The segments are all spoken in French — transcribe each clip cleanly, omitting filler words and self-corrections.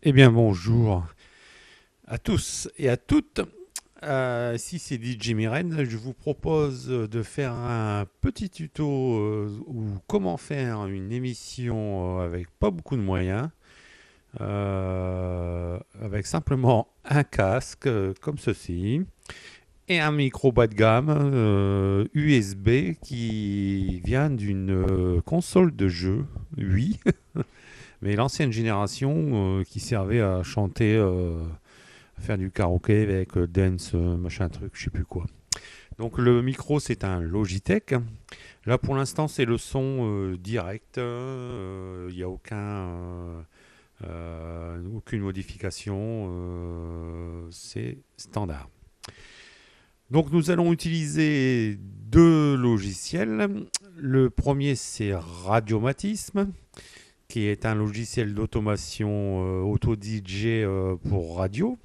Eh bien, bonjour à tous et à toutes. Si c'est DJ Myrène, je vous propose de faire un petit tuto ou comment faire une émission avec pas beaucoup de moyens, avec simplement un casque comme ceci et un micro bas de gamme USB qui vient d'une console de jeu, oui, mais l'ancienne génération qui servait à chanter. Faire du karaoké avec dance, machin truc, je sais plus quoi. Donc le micro c'est un Logitech. Là pour l'instant c'est le son direct. Il n'y a aucune modification. C'est standard. Donc nous allons utiliser deux logiciels. Le premier c'est Radiomatisme, qui est un logiciel d'automation auto-DJ pour radio,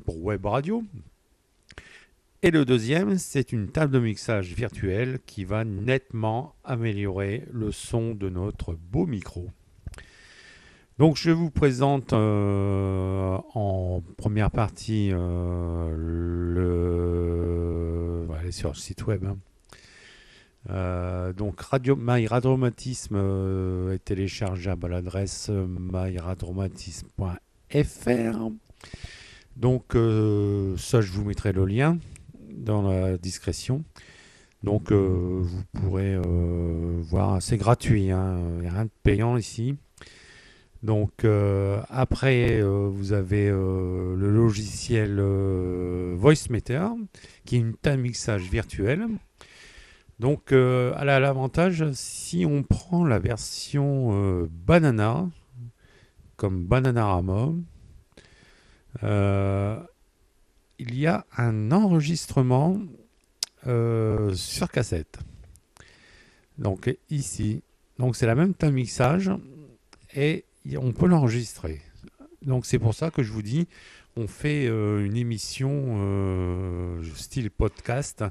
pour web radio. Et le deuxième, c'est une table de mixage virtuelle qui va nettement améliorer le son de notre beau micro. Donc je vous présente en première partie on va aller sur le site web. Donc MyRadiomatisme est téléchargeable à l'adresse myradiomatisme.fr. Donc ça, je vous mettrai le lien dans la description. Donc vous pourrez voir, c'est gratuit, hein, il n'y a rien de payant ici. Donc après, vous avez le logiciel VoiceMeter, qui est une table mixage virtuelle. Donc elle a l'avantage, si on prend la version Banana, comme Bananarama, il y a un enregistrement sur cassette. Donc ici, donc c'est la même table mixage et on peut l'enregistrer. Donc c'est pour ça que je vous dis, on fait une émission style podcast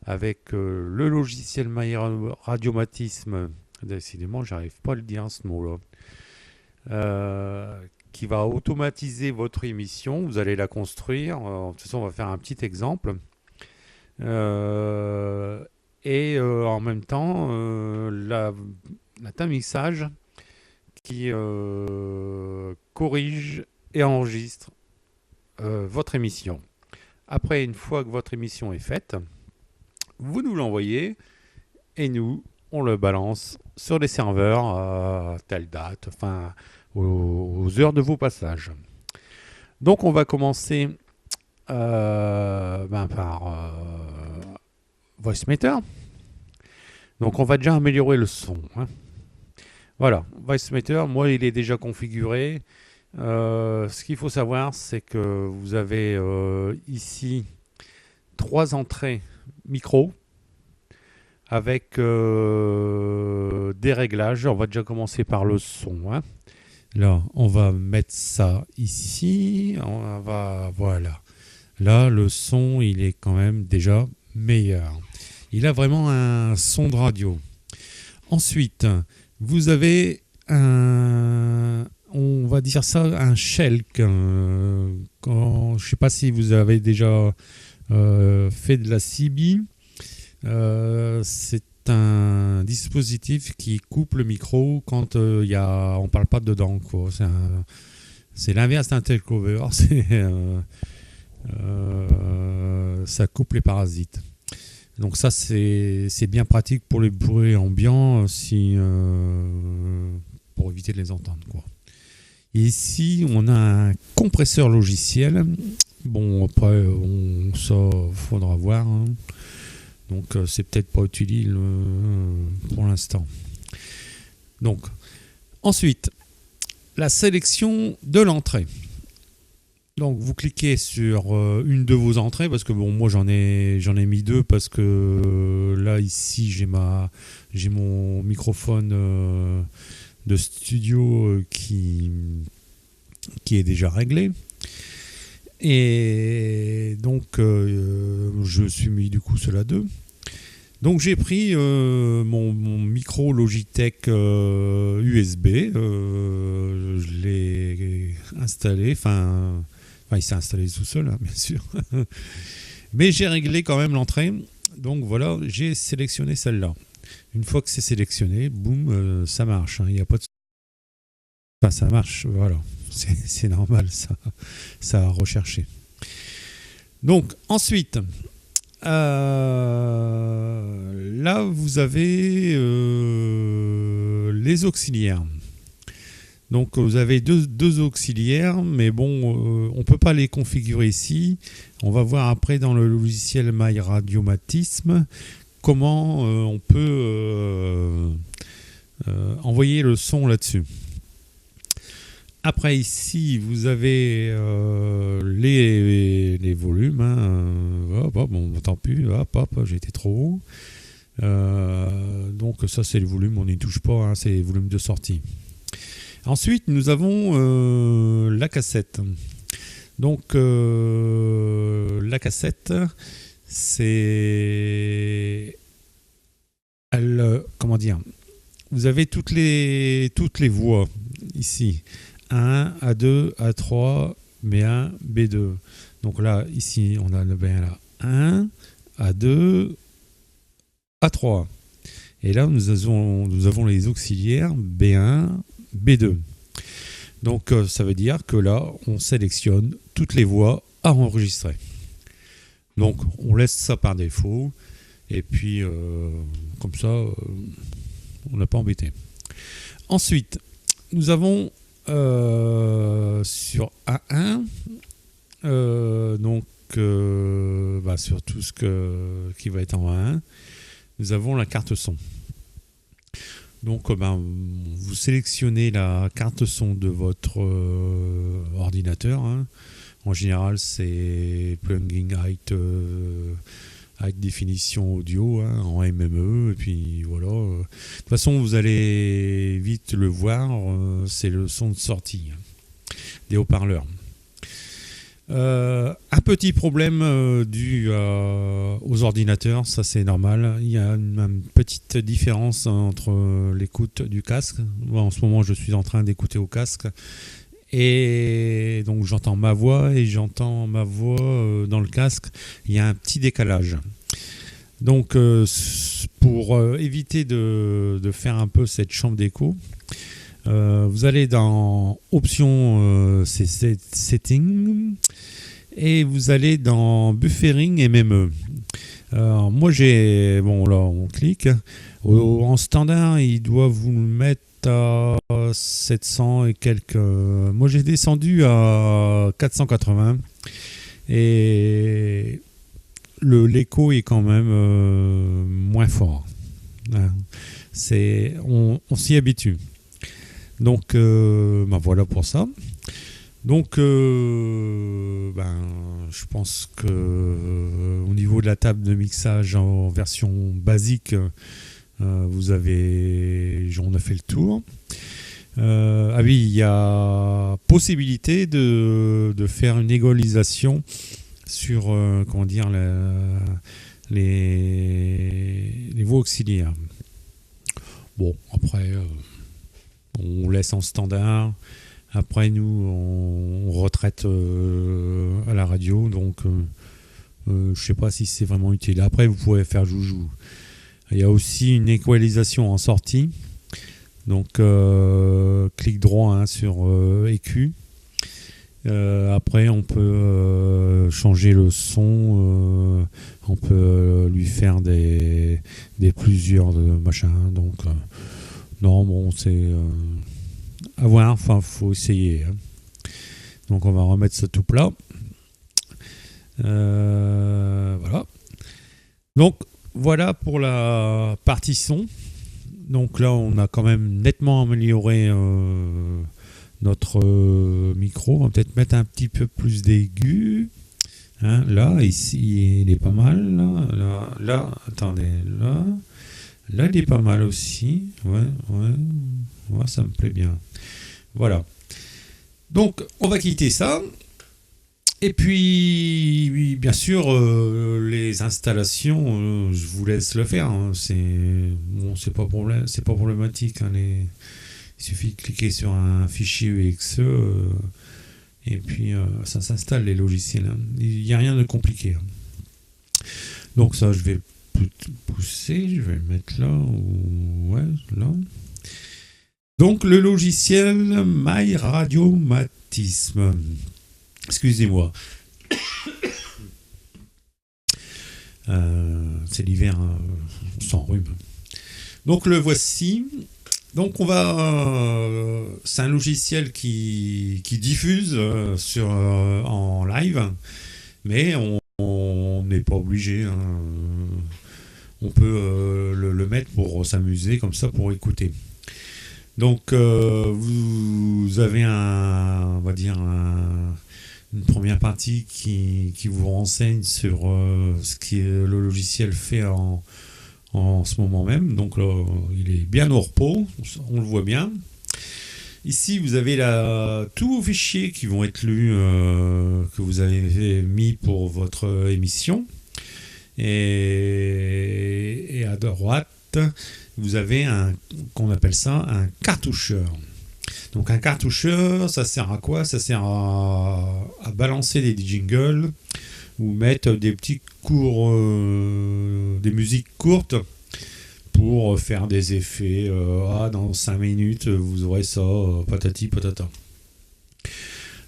avec le logiciel MyRadiomatisme. Décidément, j'arrive pas à le dire ce mot-là. Qui va automatiser votre émission. Vous allez la construire. De toute façon, on va faire un petit exemple. En même temps, la table mixage qui corrige et enregistre votre émission. Après, une fois que votre émission est faite, vous nous l'envoyez et nous, on le balance sur les serveurs à telle date, enfin aux heures de vos passages. Donc on va commencer par VoiceMeter. Donc on va déjà améliorer le son. Hein. Voilà, VoiceMeter, moi il est déjà configuré. Ce qu'il faut savoir, c'est que vous avez ici 3 entrées micro avec des réglages. On va déjà commencer par le son. Hein. Là, on va mettre ça ici. Voilà. Là, le son, il est quand même déjà meilleur. Il a vraiment un son de radio. Ensuite, vous avez on va dire ça, un shelk. Je ne sais pas si vous avez déjà fait de la CB. C'est un dispositif qui coupe le micro quand on ne parle pas dedans. Quoi. C'est l'inverse d'un takeover. Ça coupe les parasites. Donc ça, c'est bien pratique pour les bruits ambiants pour éviter de les entendre. Quoi. Et ici, on a un compresseur logiciel. Bon, après, ça, faudra voir. Hein. Donc, c'est peut-être pas utile pour l'instant. Donc, ensuite, la sélection de l'entrée. Donc, vous cliquez sur une de vos entrées, parce que bon, moi, j'en ai mis 2, parce que là, ici, j'ai mon microphone de studio qui est déjà réglé. Et donc, je me suis mis du coup cela 2. Donc j'ai pris mon micro Logitech USB, je l'ai installé, enfin il s'est installé tout seul, hein, bien sûr, mais j'ai réglé quand même l'entrée, donc voilà, j'ai sélectionné celle-là. Une fois que c'est sélectionné, boum, ça marche, hein, il n'y a pas de... Enfin, ça marche, voilà, c'est normal, ça a recherché. Donc ensuite... là, vous avez les auxiliaires. Donc, vous avez deux auxiliaires, mais bon, on ne peut pas les configurer ici. On va voir après dans le logiciel MyRadiomatisme comment on peut envoyer le son là-dessus. Après ici, vous avez les volumes. Hein, bon, tant pis, j'ai été trop haut. Donc ça, c'est le volume, on n'y touche pas, hein, c'est les volumes de sortie. Ensuite, nous avons la cassette. Donc la cassette, c'est... comment dire ? Vous avez toutes les voix ici. A1, A2, A3, B1, B2. Donc là, ici, on a le B1 là. 1, A2, A3. Et là, nous avons les auxiliaires B1, B2. Donc, ça veut dire que là, on sélectionne toutes les voix à enregistrer. Donc, on laisse ça par défaut. Et puis, comme ça, on n'a pas embêté. Ensuite, nous avons... sur A1, donc sur tout ce qui va être en A1, nous avons la carte son. Donc vous sélectionnez la carte son de votre ordinateur. Hein. En général, c'est plugin height définition audio, hein, en MME, et puis voilà. De toute façon, vous allez vite le voir, c'est le son de sortie des haut-parleurs. Un petit problème dû aux ordinateurs, ça c'est normal. Il y a une petite différence entre l'écoute du casque. Moi, en ce moment, je suis en train d'écouter au casque. Et donc j'entends ma voix et j'entends ma voix dans le casque. Il y a un petit décalage. Donc pour éviter de faire un peu cette chambre d'écho, vous allez dans Options Settings et vous allez dans Buffering MME. Alors moi j'ai... Bon là on clique. En standard il doit vous le mettre à 700 et quelques. Moi j'ai descendu à 480 et l'écho est quand même moins fort. On s'y habitue. Donc voilà pour ça. Donc je pense que au niveau de la table de mixage en version basique, on a fait le tour. Oui, il y a possibilité de faire une égalisation sur les voies auxiliaires. Bon, après, on laisse en standard. Après, nous, on retraite à la radio. Donc, je ne sais pas si c'est vraiment utile. Après, vous pouvez faire joujou. Il y a aussi une égalisation en sortie. Donc, clic droit sur EQ. Après, on peut changer le son. On peut lui faire des plusieurs de machin. Donc, non, bon, c'est à voir. Enfin, faut essayer. Hein. Donc, on va remettre ça tout plat. Voilà. Donc, voilà pour la partie son. Donc là, on a quand même nettement amélioré notre micro. On va peut-être mettre un petit peu plus d'aigus. Hein, là, ici, il est pas mal. Là, attendez, là, il est pas mal aussi. Ouais, ça me plaît bien. Voilà. Donc, on va quitter ça. Et puis, oui, bien sûr, les installations, je vous laisse le faire. Hein. C'est pas c'est pas problématique. Hein, il suffit de cliquer sur un fichier exe et puis ça s'installe les logiciels. Hein. Il n'y a rien de compliqué. Hein. Donc ça, je vais pousser, je vais le mettre là ou ouais là. Donc le logiciel MyRadiomatisme. Excusez-moi. C'est l'hiver sans rhume. Donc le voici. Donc c'est un logiciel qui diffuse en live, mais on n'est pas obligé. Hein. On peut le mettre pour s'amuser comme ça, pour écouter. Donc vous avez on va dire une première partie qui vous renseigne sur ce que le logiciel fait en ce moment même. Donc là, il est bien au repos, on le voit bien. Ici, vous avez tous vos fichiers qui vont être lus, que vous avez mis pour votre émission. Et à droite, vous avez qu'on appelle ça un cartoucheur. Donc un cartoucheur, ça sert à quoi? Ça sert à balancer des jingles ou mettre des petits cours, des musiques courtes pour faire des effets. Dans 5 minutes, vous aurez ça, patati patata.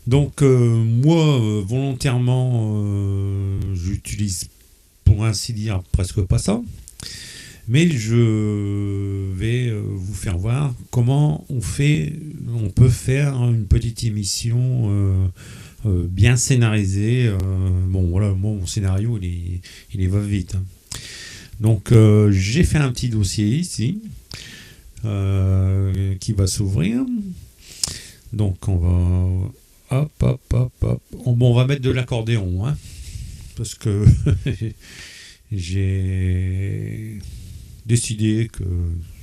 Donc moi, volontairement, j'utilise pour ainsi dire presque pas ça. Mais je vais vous faire voir comment on peut faire une petite émission bien scénarisée. Bon voilà, moi mon scénario il va vite. Hein. Donc j'ai fait un petit dossier ici qui va s'ouvrir. Donc on va on va mettre de l'accordéon, hein, parce que j'ai décidé que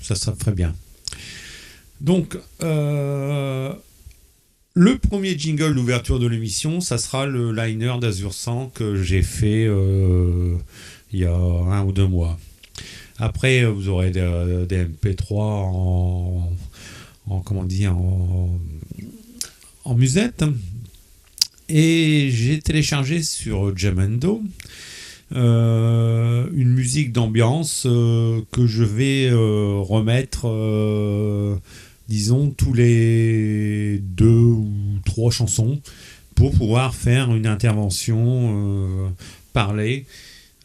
ça ferait bien. Donc, le premier jingle d'ouverture de l'émission, ça sera le liner d'Azur 100 que j'ai fait il y a 1 ou 2 mois. Après, vous aurez des MP3 en musette. Et j'ai téléchargé sur Jamendo une musique d'ambiance que je vais remettre, disons, tous les 2 ou 3 chansons pour pouvoir faire une intervention, parler,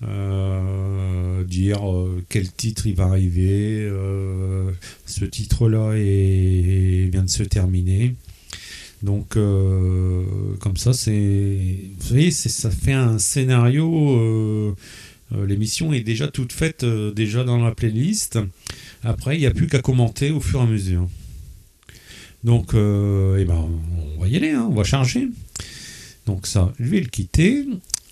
dire quel titre il va arriver, ce titre-là vient de se terminer. Donc, comme ça, vous voyez, ça fait un scénario. L'émission est déjà toute faite, déjà dans la playlist. Après, il n'y a plus qu'à commenter au fur et à mesure. Donc, on va y aller, hein, on va charger. Donc ça, je vais le quitter.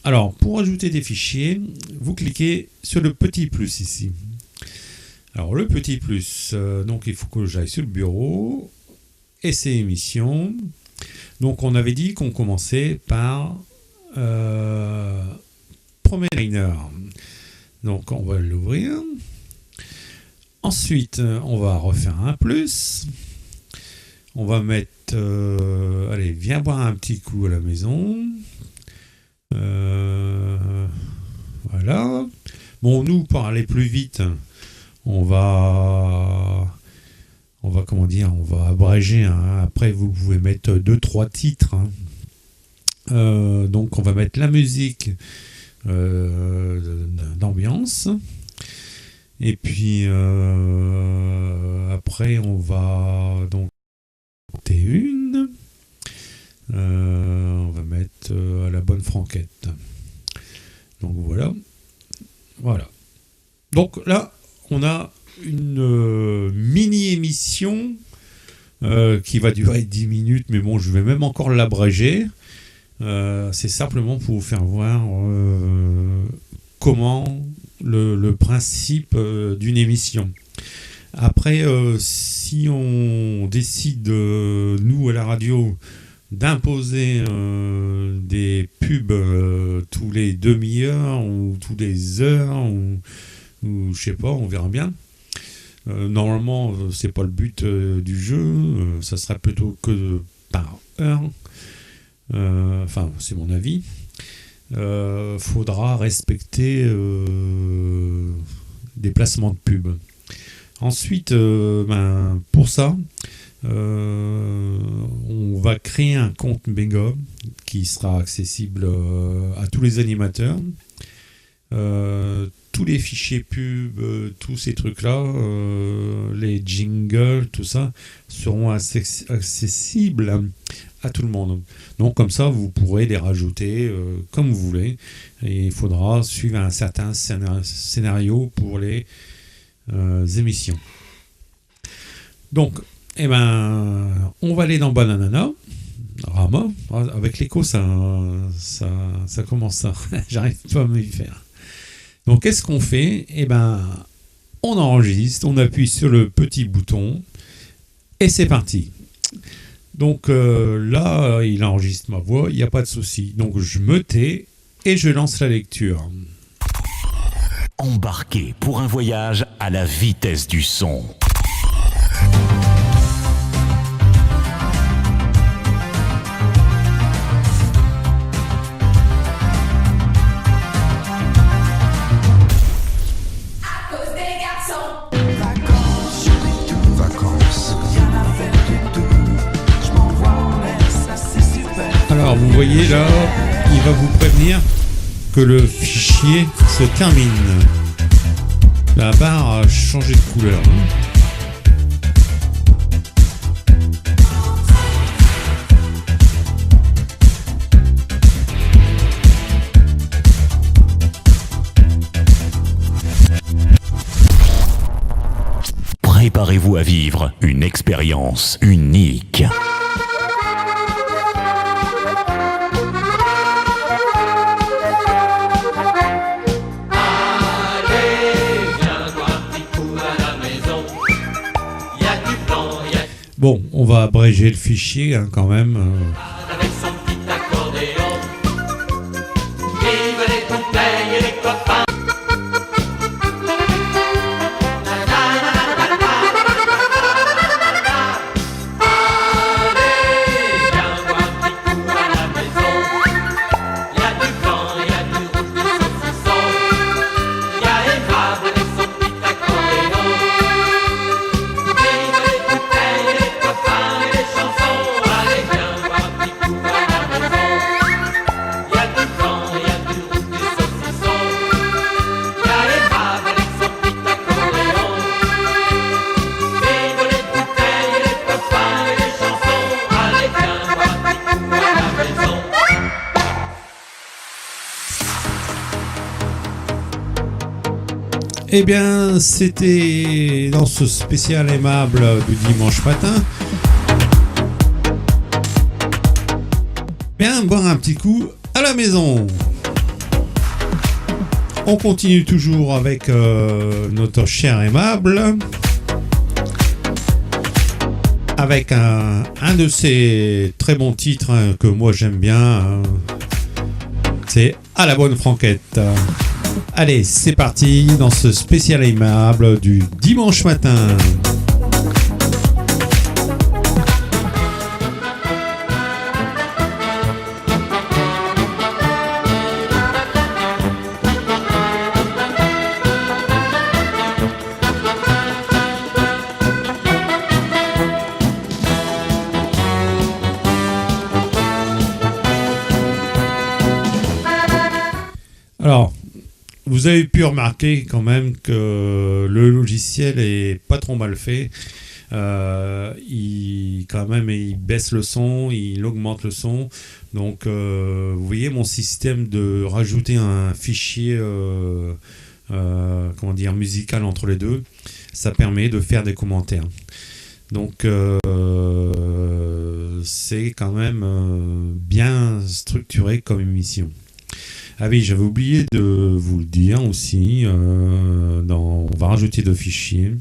Alors, pour ajouter des fichiers, vous cliquez sur le petit plus ici. Alors, le petit plus, donc il faut que j'aille sur le bureau. Essai émission. Donc on avait dit qu'on commençait par premier liner. Donc on va l'ouvrir. Ensuite, on va refaire un plus. On va mettre... allez, viens boire un petit coup à la maison. Voilà. Bon, nous, pour aller plus vite, on va abréger. Hein. Après, vous pouvez mettre 2-3 titres. Hein. Donc, on va mettre la musique d'ambiance. Et puis, après, on va donc T1. On va mettre à la bonne franquette. Donc, voilà. Donc, là, on a une mini-émission qui va durer 10 minutes, mais bon, je vais même encore l'abréger. C'est simplement pour vous faire voir comment le principe d'une émission. Après, si on décide, nous à la radio, d'imposer des pubs tous les demi-heures ou tous les heures ou je sais pas, on verra bien. Normalement, c'est pas le but du jeu, ça sera plutôt que par heure. Enfin, c'est mon avis. Faudra respecter des placements de pub. Ensuite, pour ça, on va créer un compte Mega qui sera accessible à tous les animateurs. Tous les fichiers pub, tous ces trucs-là, les jingles, tout ça, seront accessibles à tout le monde. Donc comme ça, vous pourrez les rajouter comme vous voulez. Et il faudra suivre un certain scénario pour les émissions. Donc, on va aller dans Bananana. Rama, avec l'écho, ça commence ça. J'arrive pas à me faire. Donc, qu'est-ce qu'on fait ? On enregistre, on appuie sur le petit bouton et c'est parti. Donc là, il enregistre ma voix, il n'y a pas de souci. Donc, je me tais et je lance la lecture. Embarquez pour un voyage à la vitesse du son. Alors vous voyez là, il va vous prévenir que le fichier se termine. La barre a changé de couleur. Préparez-vous à vivre une expérience unique. Bon, on va abréger le fichier quand même. Avec son petit accordéon, vive les bouteilles et les copains. Allez, viens boire un petit coup à la maison. Y a du blanc, y a du rouge, du saucisson. Y a Aimable avec son petit accordéon. Vive les bouteilles et les copains et les chansons. Allez, viens boire un petit coup à la maison. Y a du blanc, y a du rouge, du saucisson. Y a Aimable avec son petit accordéon. Vive les bouteilles et les copains et les chansons. Allez, viens boire un petit coup à la maison. Eh bien, c'était dans ce spécial aimable du dimanche matin. Bien, boire un petit coup à la maison. On continue toujours avec notre cher aimable. Avec un de ses très bons titres que moi j'aime bien. C'est À la bonne franquette. Allez, c'est parti dans ce spécial aimable du dimanche matin. Alors, vous avez pu remarquer quand même que le logiciel est pas trop mal fait. Il baisse le son, il augmente le son. Donc, vous voyez mon système de rajouter un fichier musical entre les deux. Ça permet de faire des commentaires. Donc, c'est quand même bien structuré comme émission. Ah oui, j'avais oublié de vous le dire aussi. On va rajouter deux fichiers.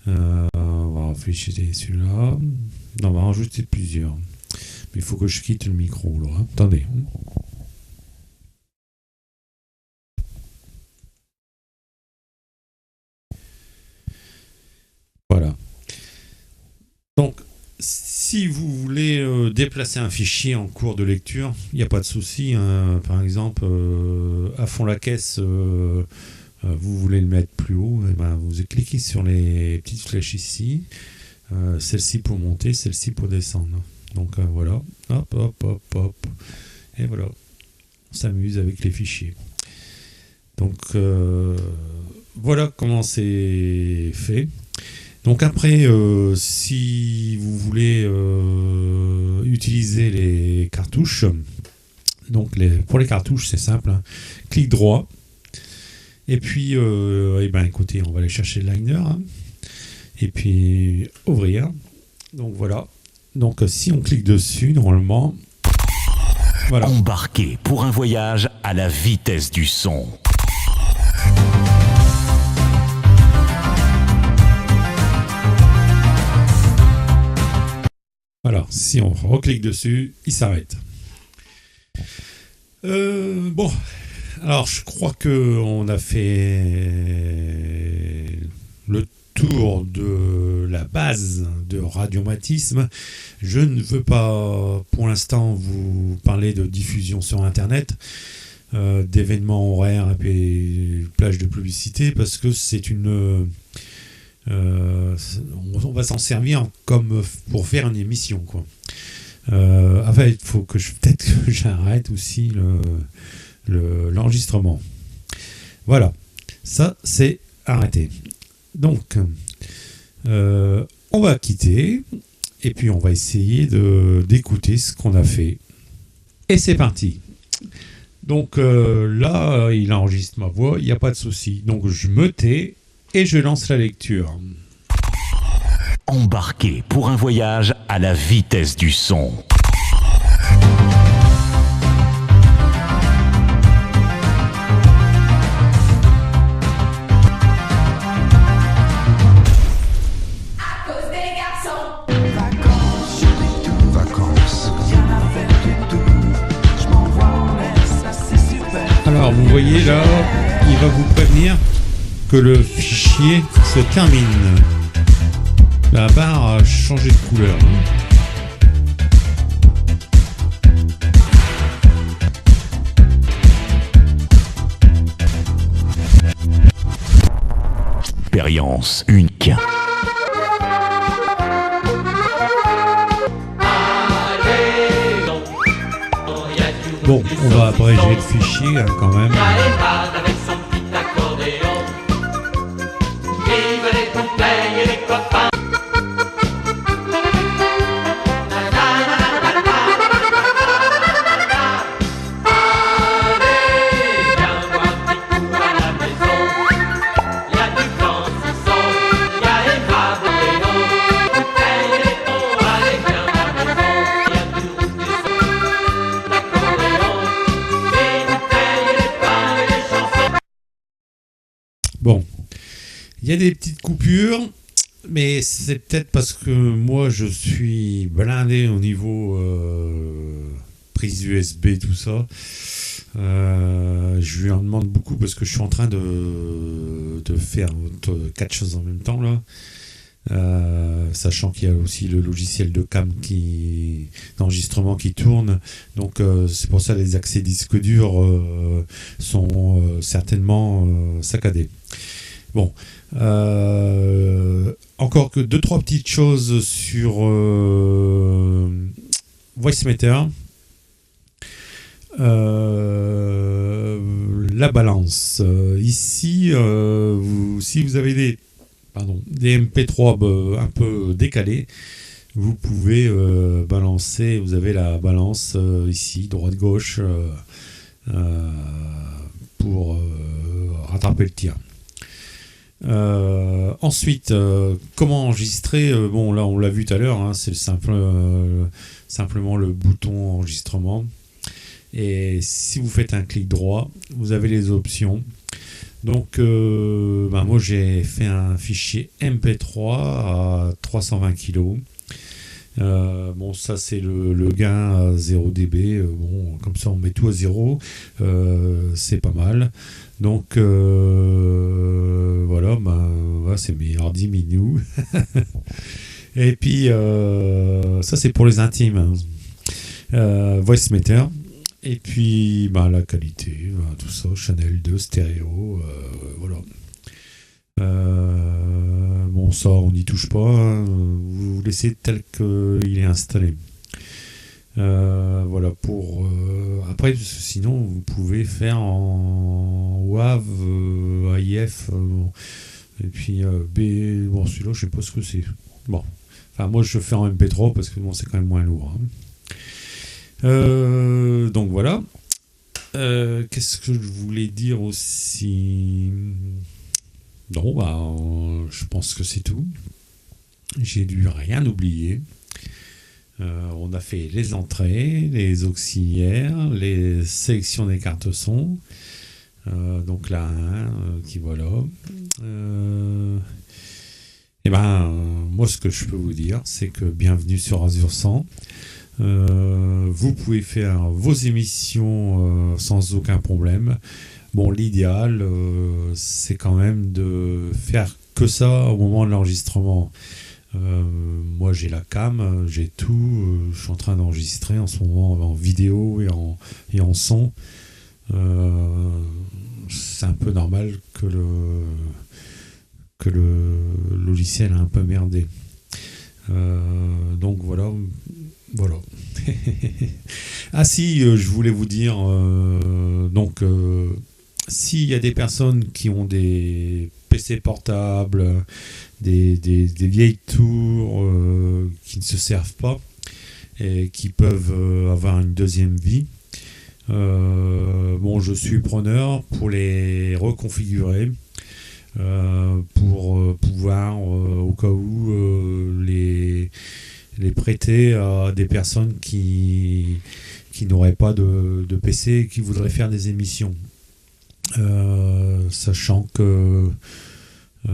On va rajouter celui-là. Non, on va rajouter plusieurs. Il faut que je quitte le micro là. Attendez. Voilà. Donc, si vous voulez déplacer un fichier en cours de lecture, il n'y a pas de souci. Hein. Par exemple, à fond la caisse, vous voulez le mettre plus haut, et ben, vous cliquez sur les petites flèches ici. Celle-ci pour monter, celle-ci pour descendre. Donc voilà, hop, hop, hop, hop. Et voilà, on s'amuse avec les fichiers. Donc voilà comment c'est fait. Donc après, si vous voulez utiliser les cartouches, donc pour les cartouches c'est simple, hein. Clic droit, et puis écoutez, on va aller chercher le liner, hein. Et puis ouvrir. Donc voilà. Donc si on clique dessus, normalement, voilà. Embarqué pour un voyage à la vitesse du son. Voilà, si on reclique dessus, il s'arrête. Bon, alors je crois qu'on a fait le tour de la base de Radiomatisme. Je ne veux pas pour l'instant vous parler de diffusion sur Internet, d'événements horaires et puis plage de publicité, parce que c'est une... on va s'en servir comme pour faire une émission, quoi. Enfin, il faut que peut-être que j'arrête aussi l'enregistrement. Voilà, ça c'est arrêté. Donc, on va quitter et puis on va essayer d'écouter ce qu'on a fait. Et c'est parti. Donc là, il enregistre ma voix, il n'y a pas de souci. Donc je me tais et je lance la lecture. Embarqué pour un voyage à la vitesse du son. Alors vous voyez là, il va vous prévenir que le fichier se termine. La barre a changé de couleur. Expérience unique. Bon, on va abréger le fichier hein, quand même. Avec son petit accordéon. Vive les complets et les copains. Bon, il y a des petites coupures, mais c'est peut-être parce que moi je suis blindé au niveau prise USB, tout ça. Je lui en demande beaucoup parce que je suis en train de faire 4 choses en même temps là. Sachant qu'il y a aussi le logiciel de cam d'enregistrement qui tourne, donc c'est pour ça les accès disques durs sont certainement saccadés. Bon, encore que 2-3 petites choses sur Voicemeeter. La balance. Ici, si vous avez des MP3 un peu décalés, vous pouvez balancer, vous avez la balance ici, droite-gauche, pour rattraper le tir. Ensuite, comment enregistrer bon, là, on l'a vu tout à l'heure, hein, c'est simplement le bouton enregistrement. Et si vous faites un clic droit, vous avez les options. Donc, moi, j'ai fait un fichier MP3 à 320 kg. Bon, ça c'est le gain à 0 dB. Bon, comme ça on met tout à 0. C'est pas mal. Donc voilà, voilà, c'est mes ordi minou. Et puis ça c'est pour les intimes. Voicemeter. Et puis la qualité, tout ça, Channel 2, stéréo, voilà. Bon, ça on n'y touche pas, hein. Vous laissez tel qu'il est installé. Voilà pour. Après, sinon vous pouvez faire en WAV, AIF, et puis B. Bon, celui-là, je sais pas ce que c'est. Bon, enfin moi je fais en MP3 parce que bon, c'est quand même moins lourd. Hein. Donc voilà. Qu'est-ce que je voulais dire aussi? Non, je pense que c'est tout. J'ai dû rien oublier. On a fait les entrées, les auxiliaires, les sélections des cartes son. Donc là, qui voilà. Moi, ce que je peux vous dire, c'est que bienvenue sur Azure 100. Vous pouvez faire vos émissions sans aucun problème. Bon, l'idéal, c'est quand même de faire que ça au moment de l'enregistrement. Moi, j'ai la cam, j'ai tout. Je suis en train d'enregistrer en ce moment en vidéo et en son. C'est un peu normal que le logiciel a un peu merdé. Donc voilà. Ah si, je voulais vous dire, s'il y a des personnes qui ont des PC portables, des vieilles tours qui ne se servent pas et qui peuvent avoir une deuxième vie, je suis preneur pour les reconfigurer, pour pouvoir, au cas où, les prêter à des personnes qui n'auraient pas de PC et qui voudraient faire des émissions. Sachant que il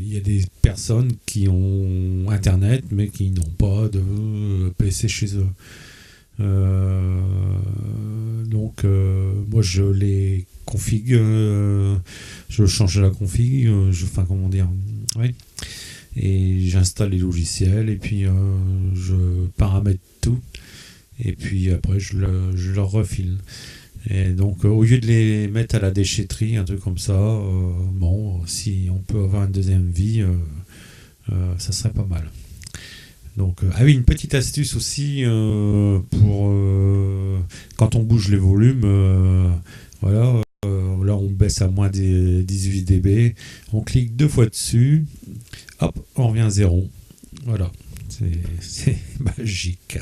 y a des personnes qui ont Internet mais qui n'ont pas de PC chez eux. Donc moi je les config, je change la config, et j'installe les logiciels et puis je paramètre tout et puis après je leur refile. Et donc au lieu de les mettre à la déchetterie, un truc comme ça, si on peut avoir une deuxième vie, ça serait pas mal. Donc une petite astuce aussi pour quand on bouge les volumes, là on baisse à moins des 18 dB, on clique 2 fois dessus, hop, on revient à 0. Voilà, c'est magique.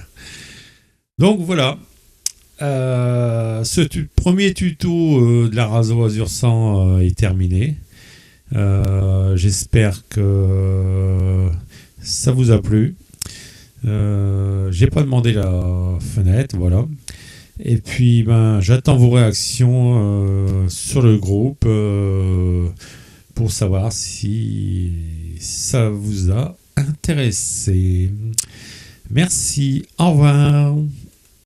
Donc voilà. Ce premier tuto de la Razo Azure 100 est terminé. J'espère que ça vous a plu. J'ai pas demandé la fenêtre, voilà. Et puis j'attends vos réactions sur le groupe pour savoir si ça vous a intéressé. Merci, au revoir.